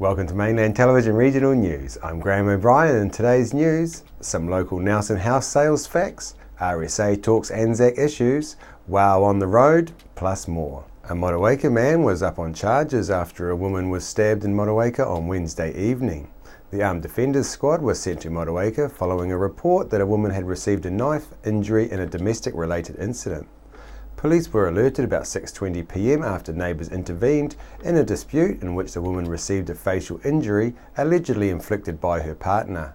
Welcome to Mainland Television Regional News. I'm Graham O'Brien, and today's news: some local Nelson house sales facts, RSA talks Anzac issues, WOW on the road, plus more. A Motueka man was up on charges after a woman was stabbed in Motueka on Wednesday evening. The Armed Defenders Squad was sent to Motueka following a report that a woman had received a knife injury in a domestic-related incident. Police were alerted about 6:20 p.m. after neighbours intervened in a dispute in which the woman received a facial injury allegedly inflicted by her partner.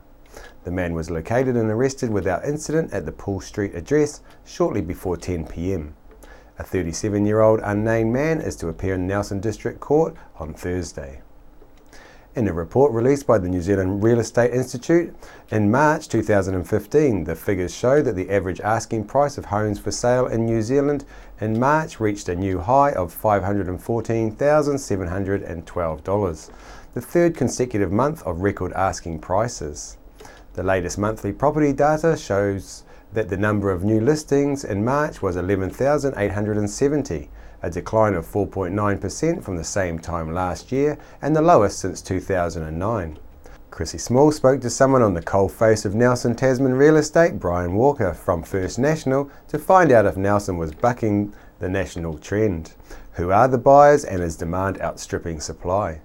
The man was located and arrested without incident at the Poole Street address shortly before 10 p.m. A 37-year-old unnamed man is to appear in Nelson District Court on Thursday. In a report released by the New Zealand Real Estate Institute in March 2015, the figures show that the average asking price of homes for sale in New Zealand in March reached a new high of $514,712, the third consecutive month of record asking prices. The latest monthly property data shows that the number of new listings in March was 11,870, a decline of 4.9% from the same time last year and the lowest since 2009. Chrissy Small spoke to someone on the coalface of Nelson Tasman real estate, Brian Walker from First National, to find out if Nelson was bucking the national trend. Who are the buyers and is demand outstripping supply?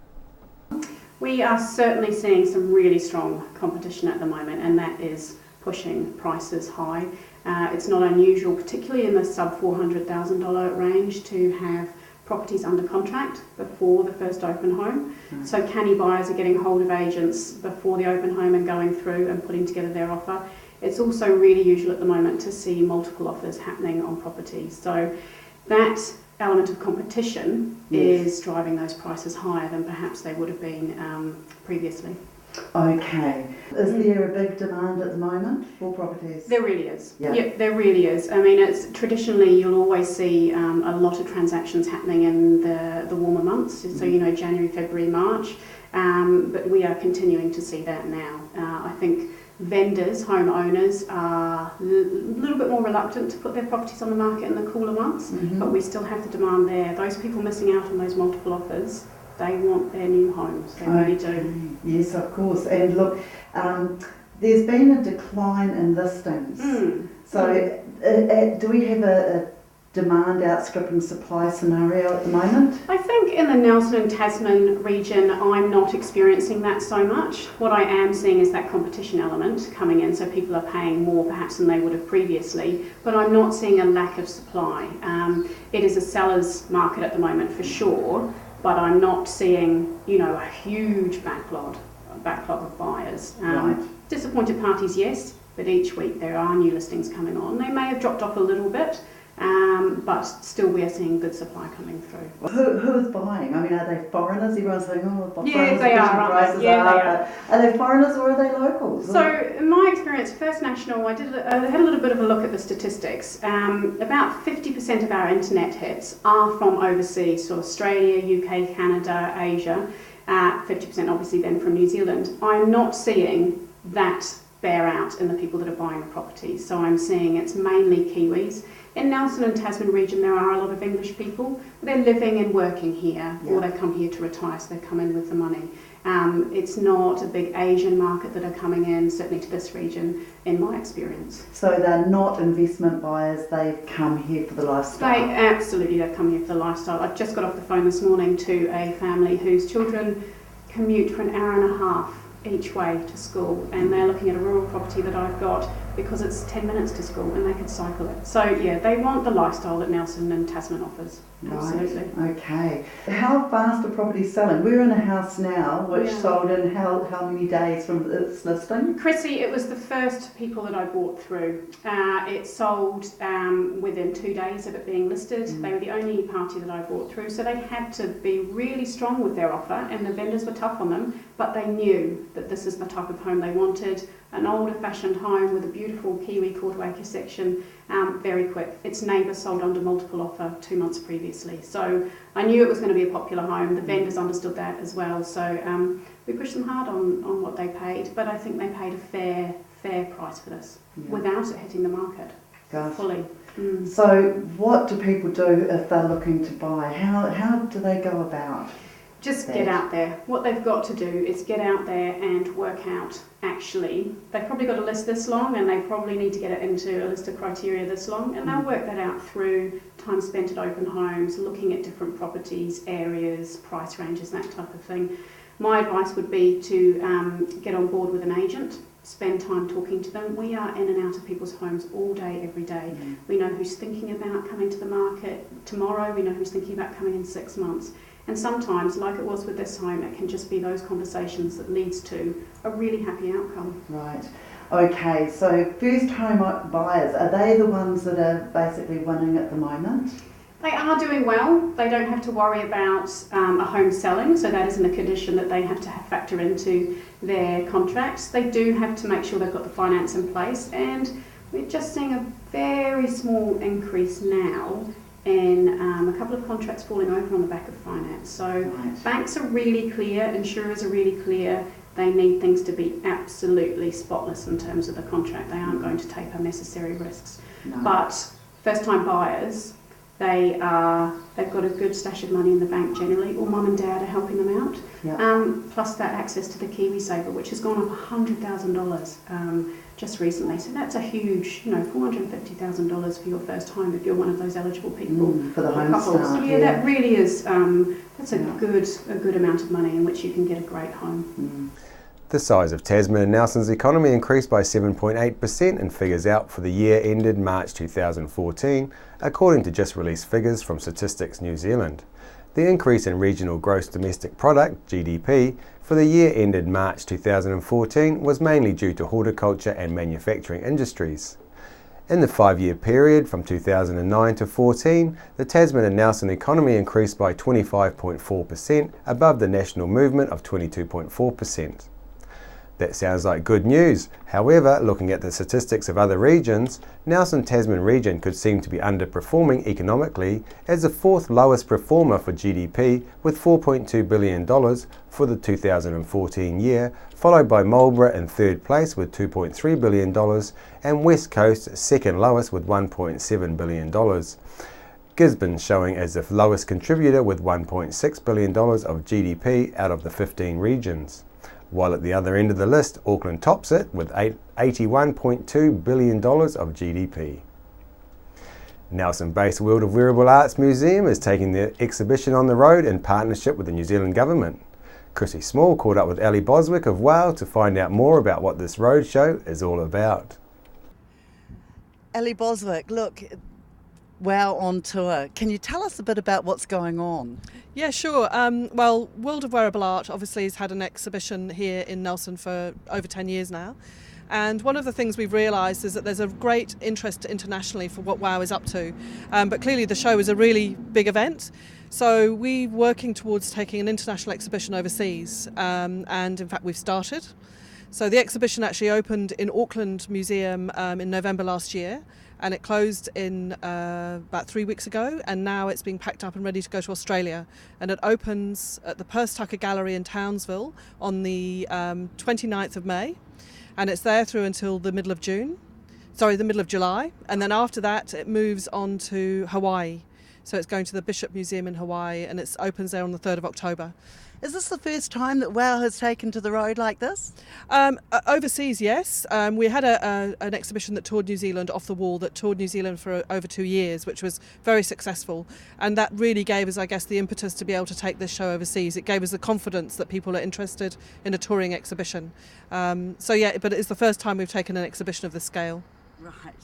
We are certainly seeing some really strong competition at the moment, and that is pushing prices high. It's not unusual, particularly in the sub $400,000 range, to have properties under contract before the first open home. So canny buyers are getting hold of agents before the open home and going through and putting together their offer. It's also really usual at the moment to see multiple offers happening on properties. So that element of competition is driving those prices higher than perhaps they would have been previously. Okay. Is there a big demand at the moment for properties? There really is. Yeah, there really is. I mean, it's traditionally you'll always see a lot of transactions happening in the warmer months. So January, February, March. But we are continuing to see that now. I think vendors, homeowners, are a little bit more reluctant to put their properties on the market in the cooler months. But we still have the demand there. Those people missing out on those multiple offers, they want their new homes, they really do. Yes, of course. And look, there's been a decline in listings. So do we have a demand outstripping supply scenario at the moment? I think in the Nelson and Tasman region, I'm not experiencing that so much. What I am seeing is that competition element coming in, so people are paying more perhaps than they would have previously, but I'm not seeing a lack of supply. It is a seller's market at the moment for sure, but I'm not seeing, a huge backlog of buyers. Right. Disappointed parties, yes, but each week there are new listings coming on. They may have dropped off a little bit, but still we are seeing good supply coming through. Who is buying? I mean, are they foreigners? Everyone's saying, yeah, they are. Prices yeah, are. They are. Are they foreigners or are they locals? So, in my experience, First National, I had a little bit of a look at the statistics. About 50% of our internet hits are from overseas, so Australia, UK, Canada, Asia. 50% obviously then from New Zealand. I'm not seeing that bear out in the people that are buying the properties. So I'm seeing it's mainly Kiwis. In Nelson and Tasman region, there are a lot of English people. They're living and working here, or they come here to retire, so they come in with the money. It's not a big Asian market that are coming in, certainly to this region, in my experience. So they're not investment buyers, they've come here for the lifestyle? They've come here for the lifestyle. I just got off the phone this morning to a family whose children commute for an hour and a half each way to school, and they're looking at a rural property that I've got because it's 10 minutes to school and they could cycle it. So yeah, they want the lifestyle that Nelson and Tasman offers. Absolutely. Right, okay. How fast are properties selling? We're in a house now which sold in how many days from its listing? Chrissy, it was the first people that I bought through. It sold within 2 days of it being listed. They were the only party that I bought through, so they had to be really strong with their offer, and the vendors were tough on them, but they knew that this is the type of home they wanted. An older-fashioned home with a beautiful Kiwi quarter acre section, very quick. Its neighbour sold under multiple offer 2 months previously. So I knew it was going to be a popular home. The vendors understood that as well. So we pushed them hard on what they paid, but I think they paid a fair price for this without it hitting the market fully. So what do people do if they're looking to buy? How do they go about? Just get out there. What they've got to do is get out there and work out, actually, they've probably got a list this long and they probably need to get it into a list of criteria this long, and they'll work that out through time spent at open homes, looking at different properties, areas, price ranges, that type of thing. My advice would be to get on board with an agent, spend time talking to them. We are in and out of people's homes all day, every day. We know who's thinking about coming to the market tomorrow, we know who's thinking about coming in 6 months. And sometimes, like it was with this home, it can just be those conversations that leads to a really happy outcome. Right. Okay, so first home buyers, are they the ones that are basically winning at the moment? They are doing well. They don't have to worry about a home selling, so that isn't a condition that they have to factor into their contracts. They do have to make sure they've got the finance in place, and we're just seeing a very small increase now in a couple of contracts falling over on the back of finance. So banks are really clear, insurers are really clear, they need things to be absolutely spotless in terms of the contract. They aren't going to take unnecessary risks. No. But first time buyers, they've got a good stash of money in the bank generally, or mum and dad are helping them out. Yep. Plus that access to the KiwiSaver, which has gone up $100,000 just recently. So that's a huge, $450,000 for your first home if you're one of those eligible people. For the home couples. start, Yeah, that really is, that's a good amount of money in which you can get a great home. The size of Tasman and Nelson's economy increased by 7.8% in figures out for the year ended March 2014, according to just released figures from Statistics New Zealand. The increase in regional gross domestic product, GDP, for the year ended March 2014 was mainly due to horticulture and manufacturing industries. In the 5-year period from 2009 to 14, the Tasman and Nelson economy increased by 25.4%, above the national movement of 22.4%. That sounds like good news. However, looking at the statistics of other regions, Nelson Tasman region could seem to be underperforming economically as the 4th lowest performer for GDP with $4.2 billion for the 2014 year, followed by Marlborough in 3rd place with $2.3 billion and West Coast 2nd lowest with $1.7 billion. Gisborne showing as the lowest contributor with $1.6 billion of GDP out of the 15 regions. While at the other end of the list, Auckland tops it with $81.2 billion of GDP. Nelson-based World of Wearable Arts Museum is taking the exhibition on the road in partnership with the New Zealand Government. Chrissy Small caught up with Ellie Boswick of WOW to find out more about what this roadshow is all about. Ellie Boswick, look, WOW on tour. Can you tell us a bit about what's going on? Yeah, sure. Well, World of Wearable Art obviously has had an exhibition here in Nelson for over 10 years now. And one of the things we've realised is that there's a great interest internationally for what WOW is up to. But clearly the show is a really big event. So we're working towards taking an international exhibition overseas. And in fact, we've started. So the exhibition actually opened in Auckland Museum in November last year. And it closed in about 3 weeks ago, and now it's being packed up and ready to go to Australia. And it opens at the Perth Tucker Gallery in Townsville on the 29th of May, and it's there through until the middle of July. And then after that, it moves on to Hawaii. So it's going to the Bishop Museum in Hawaii, and it opens there on the 3rd of October. Is this the first time that WOW has taken to the road like this? Overseas, yes. We had an exhibition that toured New Zealand, Off the Wall, that toured New Zealand for over 2 years, which was very successful. And that really gave us, I guess, the impetus to be able to take this show overseas. It gave us the confidence that people are interested in a touring exhibition. But it's the first time we've taken an exhibition of this scale. Right.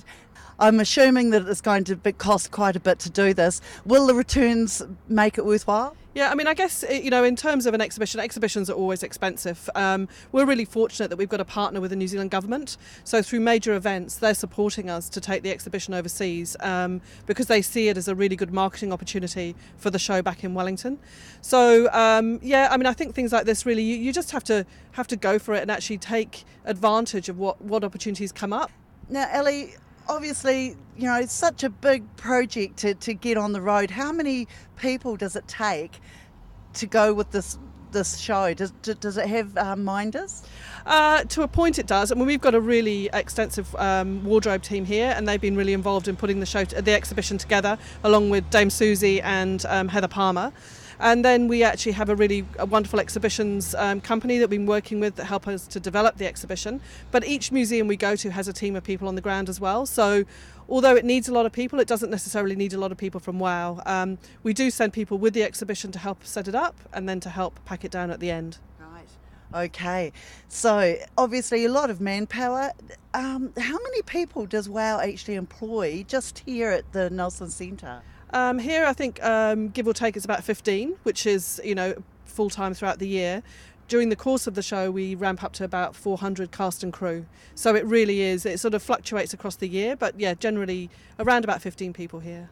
I'm assuming that it's going to cost quite a bit to do this. Will the returns make it worthwhile? Yeah, I mean, I guess, in terms of an exhibition, exhibitions are always expensive. We're really fortunate that we've got a partner with the New Zealand Government. So through major events, they're supporting us to take the exhibition overseas because they see it as a really good marketing opportunity for the show back in Wellington. So, I think things like this really, you just have to go for it and actually take advantage of what opportunities come up. Now, Ellie, obviously, it's such a big project to get on the road. How many people does it take to go with this show? Does it have minders? To a point it does. I mean, we've got a really extensive wardrobe team here, and they've been really involved in putting the exhibition together, along with Dame Susie and Heather Palmer. And then we actually have a wonderful exhibitions company that we've been working with that help us to develop the exhibition. But each museum we go to has a team of people on the ground as well. So although it needs a lot of people, it doesn't necessarily need a lot of people from WOW. We do send people with the exhibition to help set it up and then to help pack it down at the end. Okay, so obviously a lot of manpower. How many people does WOW actually employ just here at the Nelson Centre? Here I think give or take it's about 15, which is full time throughout the year. During the course of the show we ramp up to about 400 cast and crew. So it really is, it sort of fluctuates across the year, but yeah, generally around about 15 people here.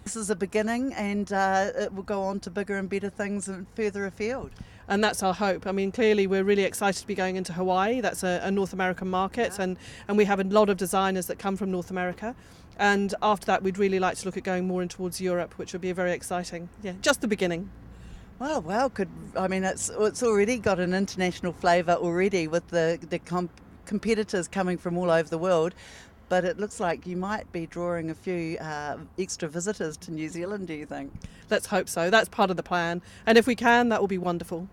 This is a beginning and it will go on to bigger and better things and further afield. And that's our hope. I mean, clearly we're really excited to be going into Hawaii. That's a North American market, and we have a lot of designers that come from North America. And after that, we'd really like to look at going more in towards Europe, which would be very exciting. Yeah, just the beginning. Well, it's already got an international flavour already with the competitors coming from all over the world. But it looks like you might be drawing a few extra visitors to New Zealand, do you think? Let's hope so. That's part of the plan. And if we can, that will be wonderful.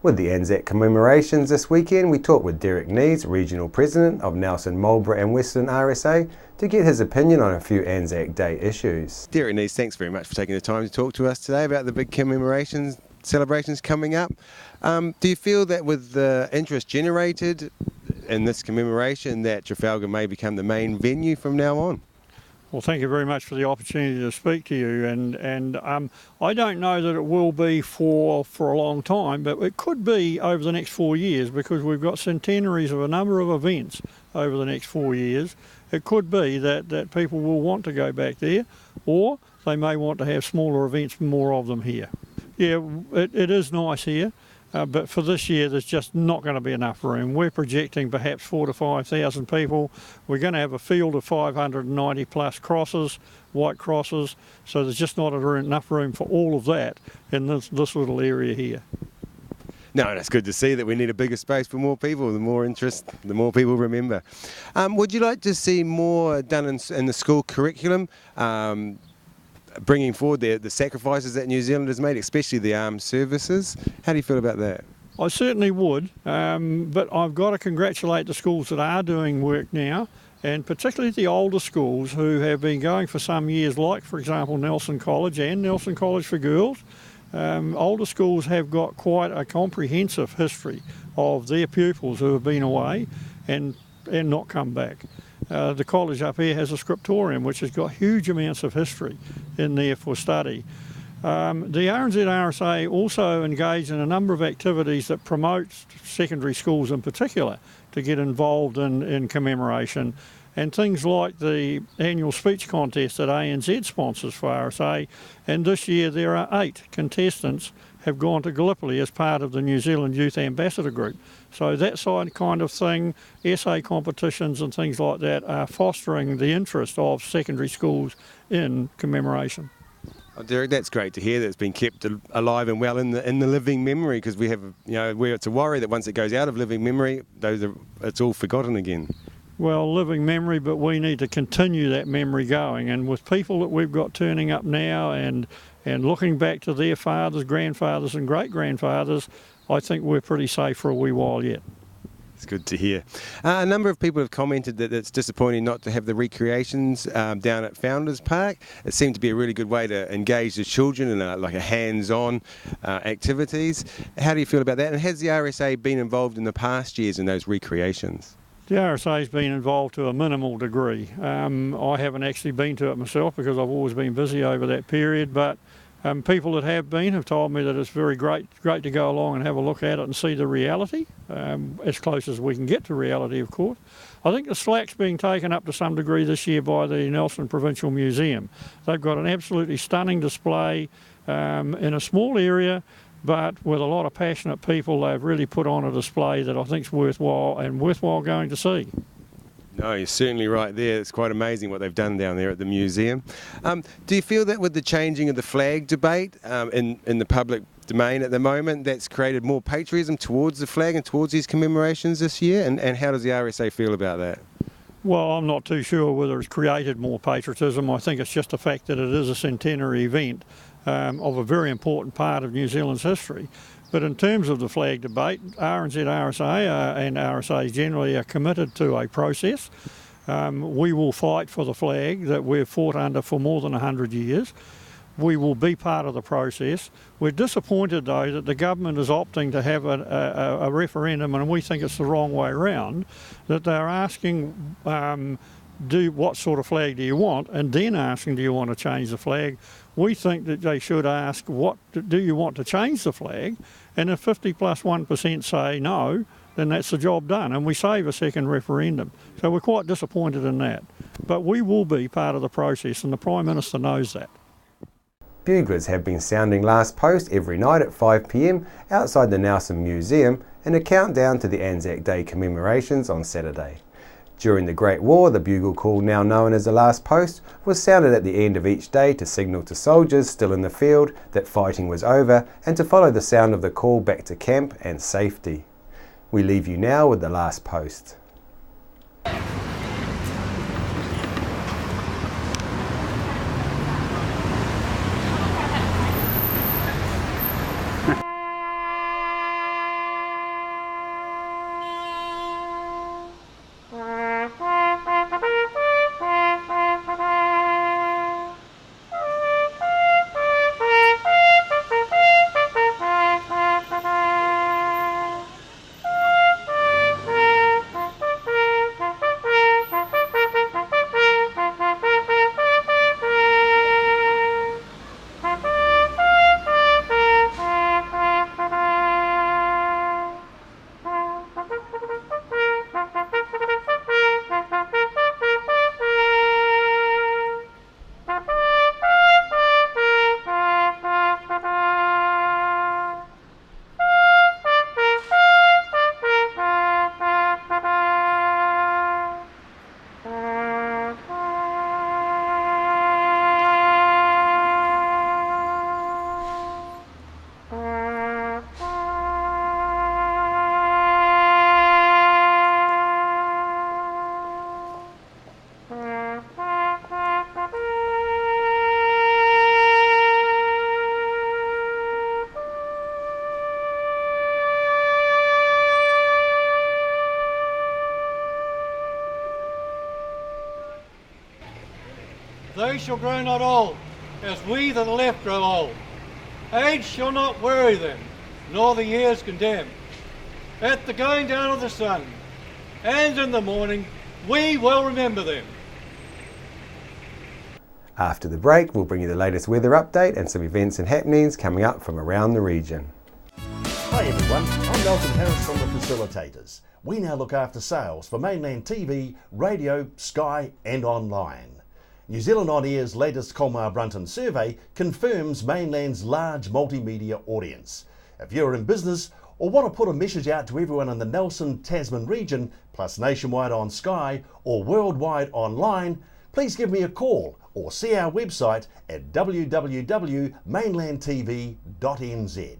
With the Anzac commemorations this weekend, we talked with Derek Neves, Regional President of Nelson, Marlborough and Western RSA, to get his opinion on a few Anzac Day issues. Derek Neves, thanks very much for taking the time to talk to us today about the big commemorations, celebrations coming up. Do you feel that with the interest generated in this commemoration that Trafalgar may become the main venue from now on? Well, thank you very much for the opportunity to speak to you, and I don't know that it will be for a long time, but it could be over the next 4 years, because we've got centenaries of a number of events over the next 4 years. It could be that people will want to go back there, or they may want to have smaller events, more of them here. Yeah, it is nice here. But for this year there's just not going to be enough room. We're projecting perhaps 4,000 to 5,000 people. We're going to have a field of 590 plus crosses, white crosses, so there's just not enough room for all of that in this little area here. No, and it's good to see that we need a bigger space for more people. The more interest, the more people remember. Would you like to see more done in the school curriculum? Bringing forward the sacrifices that New Zealand has made, especially the armed services. How do you feel about that? I certainly would, but I've got to congratulate the schools that are doing work now, and particularly the older schools who have been going for some years, like for example Nelson College and Nelson College for Girls. Older schools have got quite a comprehensive history of their pupils who have been away and not come back. The college up here has a scriptorium which has got huge amounts of history in there for study. The RNZ RSA also engage in a number of activities that promote secondary schools in particular to get involved in commemoration, and things like the annual speech contest that ANZ sponsors for RSA, and this year there are 8 contestants have gone to Gallipoli as part of the New Zealand Youth Ambassador Group. So that side kind of thing, essay competitions and things like that are fostering the interest of secondary schools in commemoration. Oh, Derek, that's great to hear that it's been kept alive and well in the living memory, because we have, where it's a worry that once it goes out of living memory, it's all forgotten again. Well, living memory, but we need to continue that memory going, and with people that we've got turning up now and looking back to their fathers, grandfathers and great-grandfathers, I think we're pretty safe for a wee while yet. It's good to hear. A number of people have commented that it's disappointing not to have the recreations down at Founders Park. It seemed to be a really good way to engage the children in a hands-on activities. How do you feel about that? And has the RSA been involved in the past years in those recreations? The RSA has been involved to a minimal degree. I haven't actually been to it myself because I've always been busy over that period, but people that have been have told me that it's very great to go along and have a look at it and see the reality, as close as we can get to reality, of course. I think the slack's being taken up to some degree this year by the Nelson Provincial Museum. They've got an absolutely stunning display in a small area, but with a lot of passionate people. They've really put on a display that I think is worthwhile going to see. No, you're certainly right there. It's quite amazing what they've done down there at the museum. Do you feel that with the changing of the flag debate in the public domain at the moment, that's created more patriotism towards the flag and towards these commemorations this year? And how does the RSA feel about that? Well, I'm not too sure whether it's created more patriotism. I think it's just the fact that it is a centenary event of a very important part of New Zealand's history. But in terms of the flag debate, RNZ, RSA and RSA generally are committed to a process. We will fight for the flag that we've fought under for more than 100 years. We will be part of the process. We're disappointed, though, that the government is opting to have a referendum, and we think it's the wrong way around, that they're asking what sort of flag do you want, and then asking, do you want to change the flag? We think that they should ask, do you want to change the flag? And if 50 plus 1% say no, then that's the job done, and we save a second referendum. So we're quite disappointed in that. But we will be part of the process, and the Prime Minister knows that. Buglers have been sounding last post every night at 5 p.m. outside the Nelson Museum in a countdown to the Anzac Day commemorations on Saturday. During the Great War, the bugle call, now known as the last post, was sounded at the end of each day to signal to soldiers still in the field that fighting was over and to follow the sound of the call back to camp and safety. We leave you now with the last post. They shall grow not old, as we that are left grow old. Age shall not worry them, nor the years condemn. At the going down of the sun, and in the morning, we will remember them. After the break, we'll bring you the latest weather update and some events and happenings coming up from around the region. Hi everyone, I'm Nelson Harris from the Facilitators. We now look after sales for mainland TV, radio, Sky and online. New Zealand On Air's latest Colmar Brunton survey confirms mainland's large multimedia audience. If you're in business or want to put a message out to everyone in the Nelson Tasman region, plus nationwide on Sky or worldwide online, please give me a call or see our website at www.mainlandtv.nz.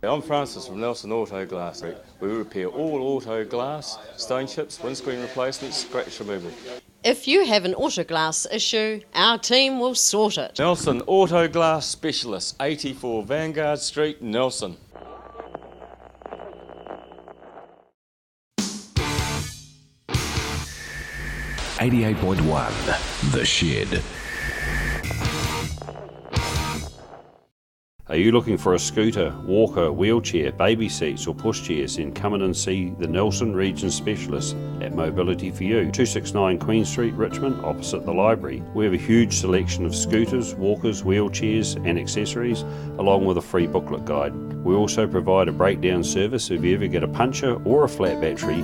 I'm Francis from Nelson Auto Glass. We repair all auto glass, stone chips, windscreen replacements, scratch removal. If you have an auto glass issue, our team will sort it. Nelson Auto Glass Specialist, 84 Vanguard Street, Nelson. .1 The Shed. Are you looking for a scooter, walker, wheelchair, baby seats or pushchairs? Then come in and see the Nelson Region Specialist at Mobility for You, 269 Queen Street, Richmond, opposite the library. We have a huge selection of scooters, walkers, wheelchairs and accessories, along with a free booklet guide. We also provide a breakdown service if you ever get a puncture or a flat battery.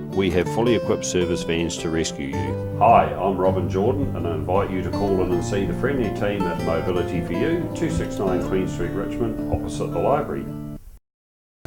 We have fully equipped service vans to rescue you. Hi, I'm Robin Jordan and I invite you to call in and see the friendly team at Mobility for You, 269 Queen Street, Richmond, opposite the library.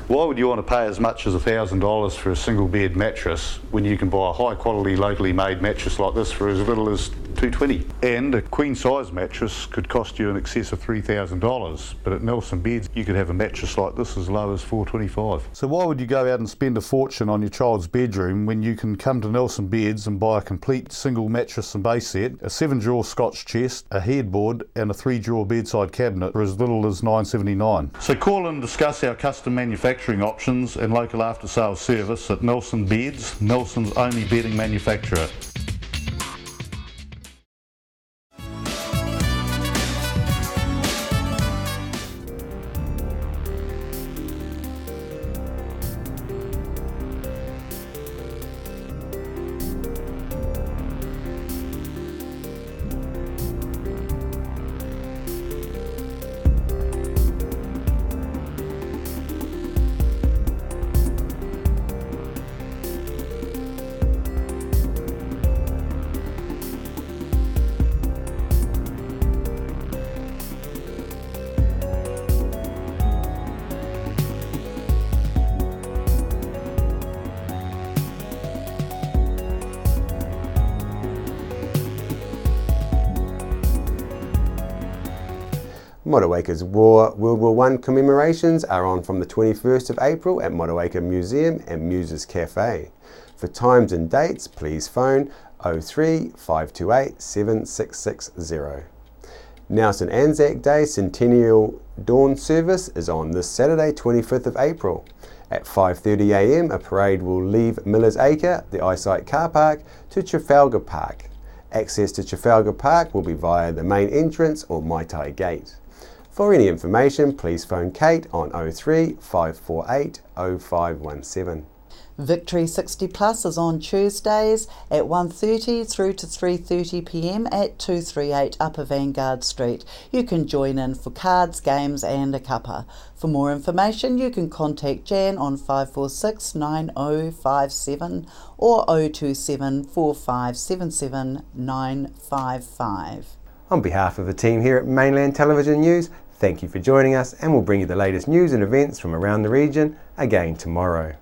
Why would you want to pay as much as $1,000 for a single bed mattress when you can buy a high quality locally made mattress like this for as little as $220. And a queen size mattress could cost you in excess of $3,000, but at Nelson Beds you could have a mattress like this as low as $425. So why would you go out and spend a fortune on your child's bedroom when you can come to Nelson Beds and buy a complete single mattress and base set, a 7-drawer Scotch chest, a headboard and a 3-drawer bedside cabinet for as little as $979. So call and discuss our custom manufacturing options and local after sales service at Nelson Beds, Nelson's only bedding manufacturer. Motueka's World War I commemorations are on from the 21st of April at Motueka Museum and Muses Cafe. For times and dates, please phone 03 528 7660. Nelson Anzac Day Centennial Dawn Service is on this Saturday 25th of April. At 5:30 a.m. a parade will leave Miller's Acre, the Eyesight Car Park, to Trafalgar Park. Access to Trafalgar Park will be via the main entrance or Mai Tai Gate. For any information, please phone Kate on 03 548 0517. Victory 60 Plus is on Tuesdays at 1:30 through to 3:30 p.m. at 238 Upper Vanguard Street. You can join in for cards, games and a cuppa. For more information, you can contact Jan on 546 9057 or 027 4577 955. On behalf of the team here at Mainland Television News, thank you for joining us, and we'll bring you the latest news and events from around the region again tomorrow.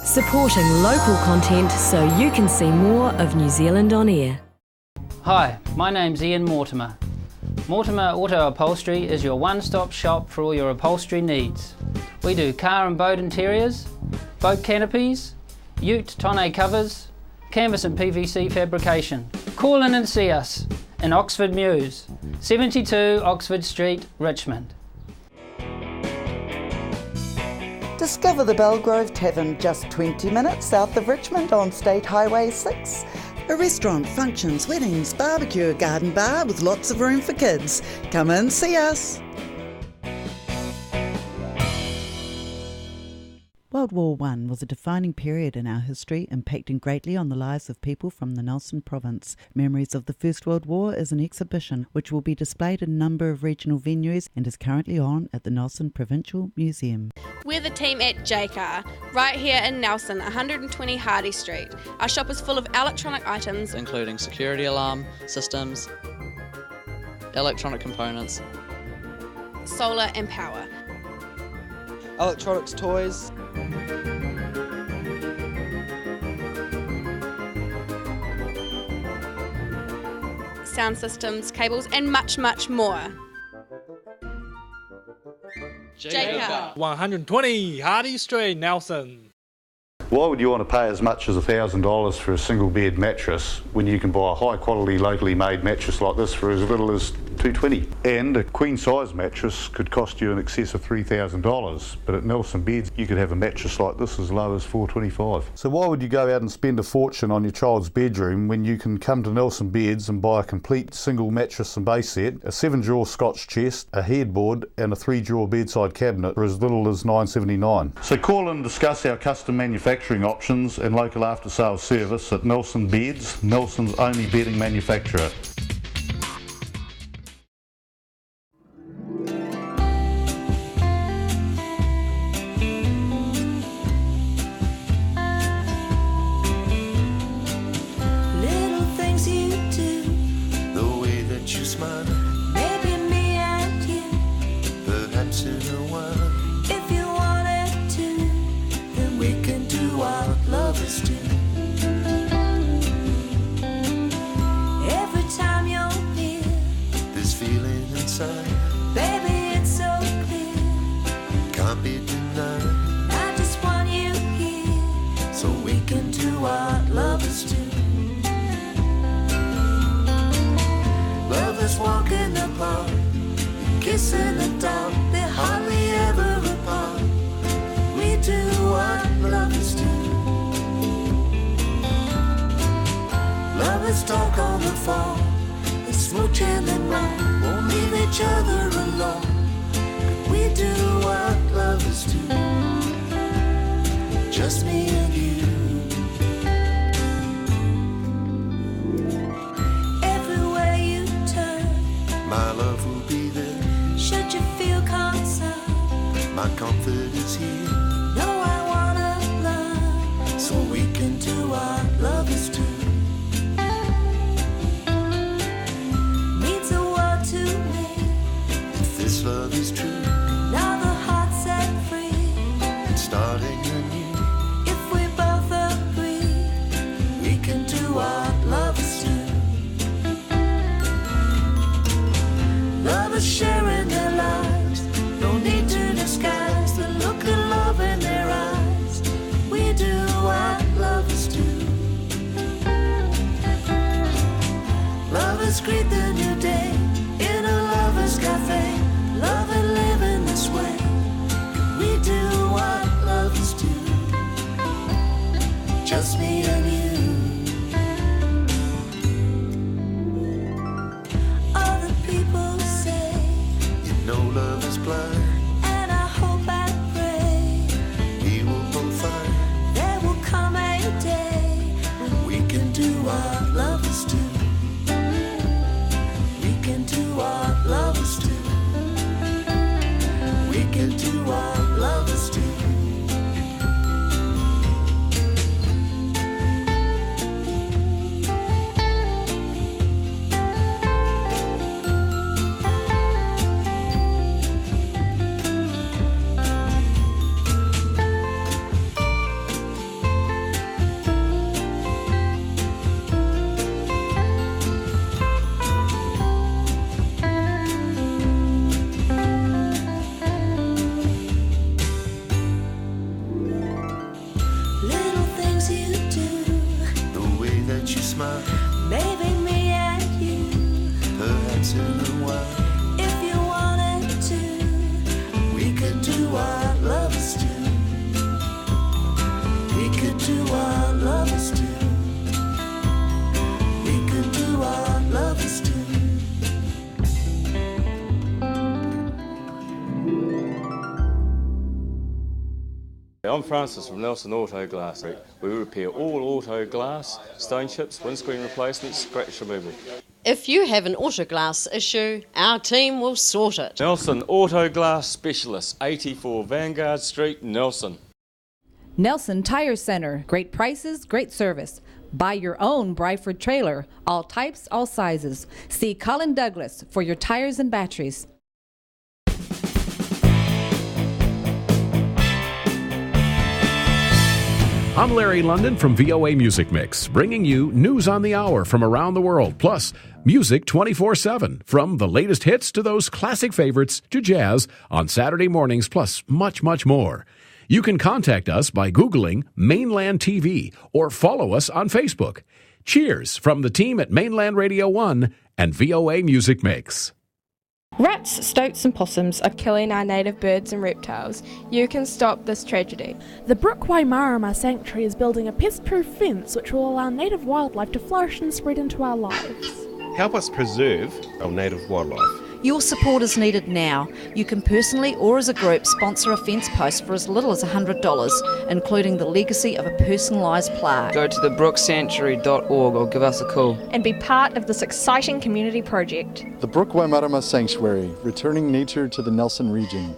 Supporting local content so you can see more of New Zealand on air. Hi, my name's Ian Mortimer. Mortimer Auto Upholstery is your one-stop shop for all your upholstery needs. We do car and boat interiors, boat canopies, ute tonneau covers, canvas and PVC fabrication. Call in and see us in Oxford Mews, 72 Oxford Street, Richmond. Discover the Belgrove Tavern just 20 minutes south of Richmond on State Highway 6. A restaurant, functions, weddings, barbecue, garden bar with lots of room for kids. Come and see us. World War I was a defining period in our history, impacting greatly on the lives of people from the Nelson province. Memories of the First World War is an exhibition which will be displayed in a number of regional venues and is currently on at the Nelson Provincial Museum. We're the team at JCar, right here in Nelson, 120 Hardy Street. Our shop is full of electronic items, including security alarm systems, electronic components, solar and power, electronics toys, sound systems, cables and much, much more. JCar. 120 Hardy Street, Nelson. Why would you want to pay as much as $1,000 for a single bed mattress when you can buy a high quality locally made mattress like this for as little as $220? And a queen size mattress could cost you in excess of $3,000, but at Nelson Beds you could have a mattress like this as low as $425. So why would you go out and spend a fortune on your child's bedroom when you can come to Nelson Beds and buy a complete single mattress and base set, a 7-drawer Scotch chest, a headboard and a 3-drawer bedside cabinet for as little as $979? So call and discuss our custom manufacturing options and local after sales service at Nelson Beds, Nelson's only bedding manufacturer. we can do what lovers do. Every time you're near, this feeling inside, baby, it's so clear, can't be denied. I just want you here, so we can do what lovers do. Lovers walk in the park, kiss in the dark, they're hardly ever apart. We do what lovers do. Lovers talk on the phone, they smooch and then run, won't leave each other alone. We do what lovers do, just me and you. Everywhere you turn, my love will be there. Should you feel concerned, my comfort is here. No, I wanna learn, so we can do what lovers do. Means a world to me. If this love is true, now the heart's set free, it's starting anew. If we both agree, we can do what lovers do. Lovers sharing their lives, no need to disguise the look of love in their eyes. We do what lovers do. Lovers greet the new day in a lover's cafe. Love and live in this way. We do what lovers do, just me and you. Other people say, you know love is blind, and I hope and pray we will both find there will come a day when we can do what lovers do. we can do what lovers do. We can do what lovers do. Little things you do, The way that you smile, maybe me and you. perhaps in a while, If you wanted to, we could do what lovers do. we could do what lovers do. We could do what lovers do. I'm Francis from Nelson Auto Glass. We repair all auto glass, stone chips, windscreen replacements, scratch removal. If you have an auto glass issue, our team will sort it. Nelson Auto Glass Specialists, 84 Vanguard Street, Nelson. Nelson Tire Center. Great prices, great service. Buy your own Bryford trailer. All types, all sizes. See Colin Douglas for your tires and batteries. I'm Larry London from VOA Music Mix, bringing you news on the hour from around the world, plus music 24/7, from the latest hits to those classic favorites to jazz on Saturday mornings, plus much, much more. You can contact us by Googling Mainland TV or follow us on Facebook. Cheers from the team at Mainland Radio 1 and VOA Music Mix. Rats, stoats and possums are killing our native birds and reptiles. You can stop this tragedy. The Brookway Marama Sanctuary is building a pest-proof fence which will allow native wildlife to flourish and spread into our lives. Help us preserve our native wildlife. Your support is needed now. You can personally or as a group sponsor a fence post for as little as $100, including the legacy of a personalised plaque. Go to thebrooksanctuary.org or give us a call. And be part of this exciting community project. The Brookway Marama Sanctuary, returning nature to the Nelson region.